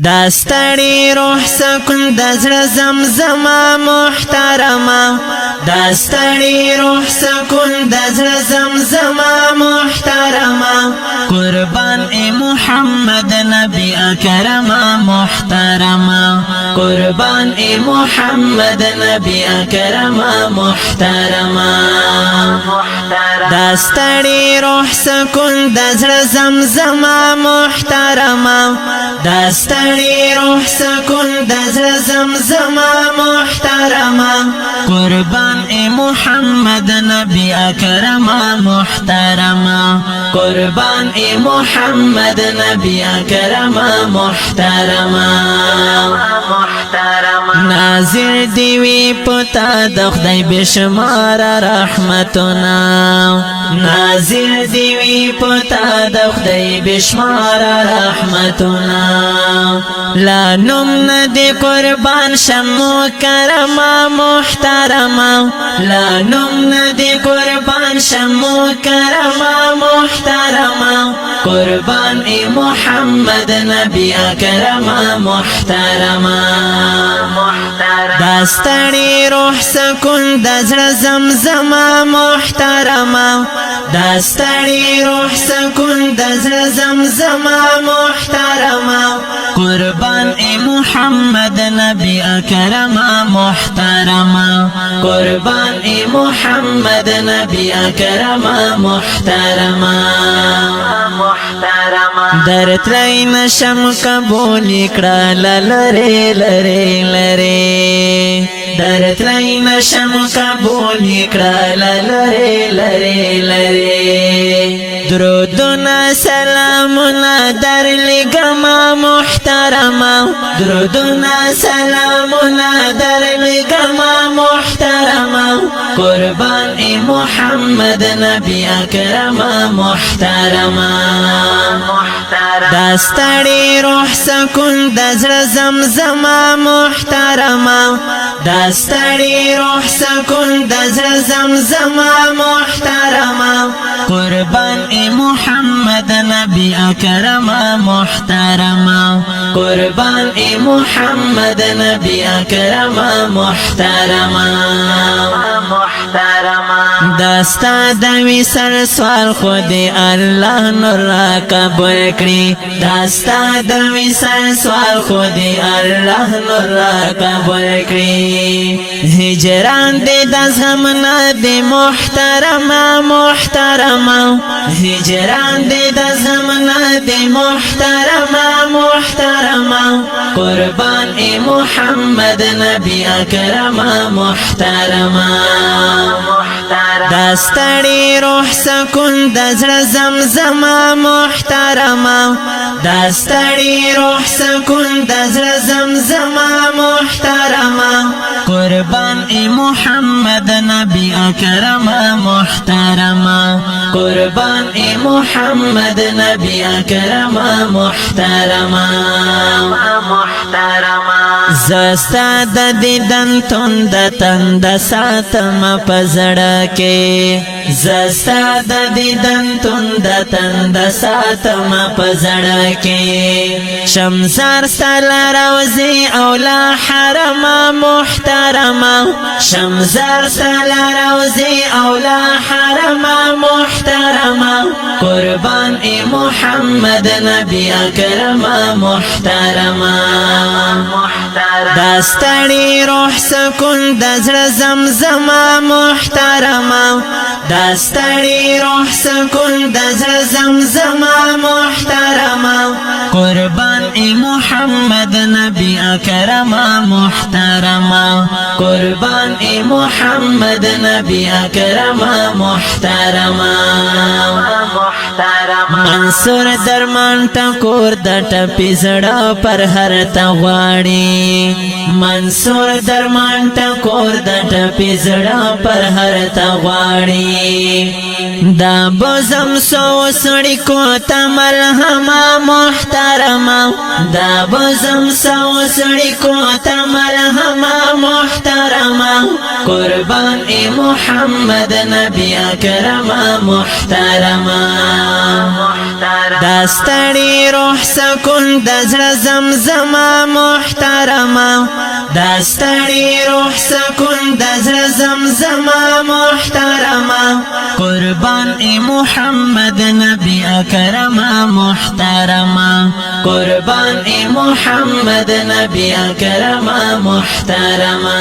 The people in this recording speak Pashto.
داستړی روح سکون د زړه زمزمه محترمه داستړی روح سکون د زړه زمزمه محترمه قربان ای محمد نبی اکرم محترمه قربان ای محمد نبی اکرم محترمه داستړی روح سکون د زړه زمزمه محترمه داستړی روح سکون د زړه زمزمه محترمه قربان ای محمد نبی اکرم محترمه قربان ای محمد نبی اکرم محترمه نازل دیوی پتا د خدای بشمار رحمتنا نازل دیوی پتا د خدای بشمار رحمتنا لا نم ندی قربان شمو کرم محترمه لا نم ندی قربان شمو کرم محترمه قربان ای محمد نبی اکرم محترمه داستړی روح سکون د زړه زمزمه محترمه داستړی روح سکون د زړه زمزمه محترمه قربان ای محمد نبی اکرم محترمه قربان ای محمد نبی اکرم محترمه درت لای نشم قبول کړه لری لری لری درت لای نشم قبول کړه لری لری لری درودنا سلامنا در لګما محترمه درودنا سلامنا در لګما محترمه قربان ای محمد نبی اکرم محترمه داستړی روح سکون د زړه زمزمه محترمه داستړی روح سکون د زړه زمزمه محترمه قربان ای محمد نبی اکرم محترمه قربان ای محمد نبی اکرم محترمه داستا د وصال سوال خود الله نور را قبول کړي داستا د وصال سوال خود الله نور را قبول کړي هجران دې د زمانه دې محترمه محترمه هجران دې د زمانه دې محترمه محترمه قربان ای محمد نبی اکرم محترمه داستړی روح سکون د زړه زمزمه محترمه داستړی روح سکون د زړه زمزمه محترمه قربان ای محمد نبی اکرم محترمه قربان ای محمد نبی اکرم محترمه زستا د دیدن تند تند ساتم پزړه کې زستا د دیدن تند تند ساتم پزړه کې شمزار سال روزي او لا حرم محترمه شمزار سال روزي او لا حرم محترمه قربان ای محمد نبی اکرم محترمه داستړی روح سکون د زړه زمزمه محترمه داستړی روح سکون د زړه زمزمه محترمه قربان ای محمد نبی اکرم محترمه قربان ای محمد نبی اکرم محترمه منصور درمان ټکور د ټپی زړه پر هر تغواړي منصور درمان ټکور د ټپی زړه پر هر تغواړي دا بزم سو سڑی کو تمرحما محترما دا بزم سو سڑی کو تمرحما محترما قربان ای محمد نبی اکرما محترما دا ستڑی روح سکون دزر زمزما محترما دا ستڑی روح سکون دزر زمزما محترما قربان ای محمد نبی اکرما محترما قربان ای محمد نبی اکرما محترما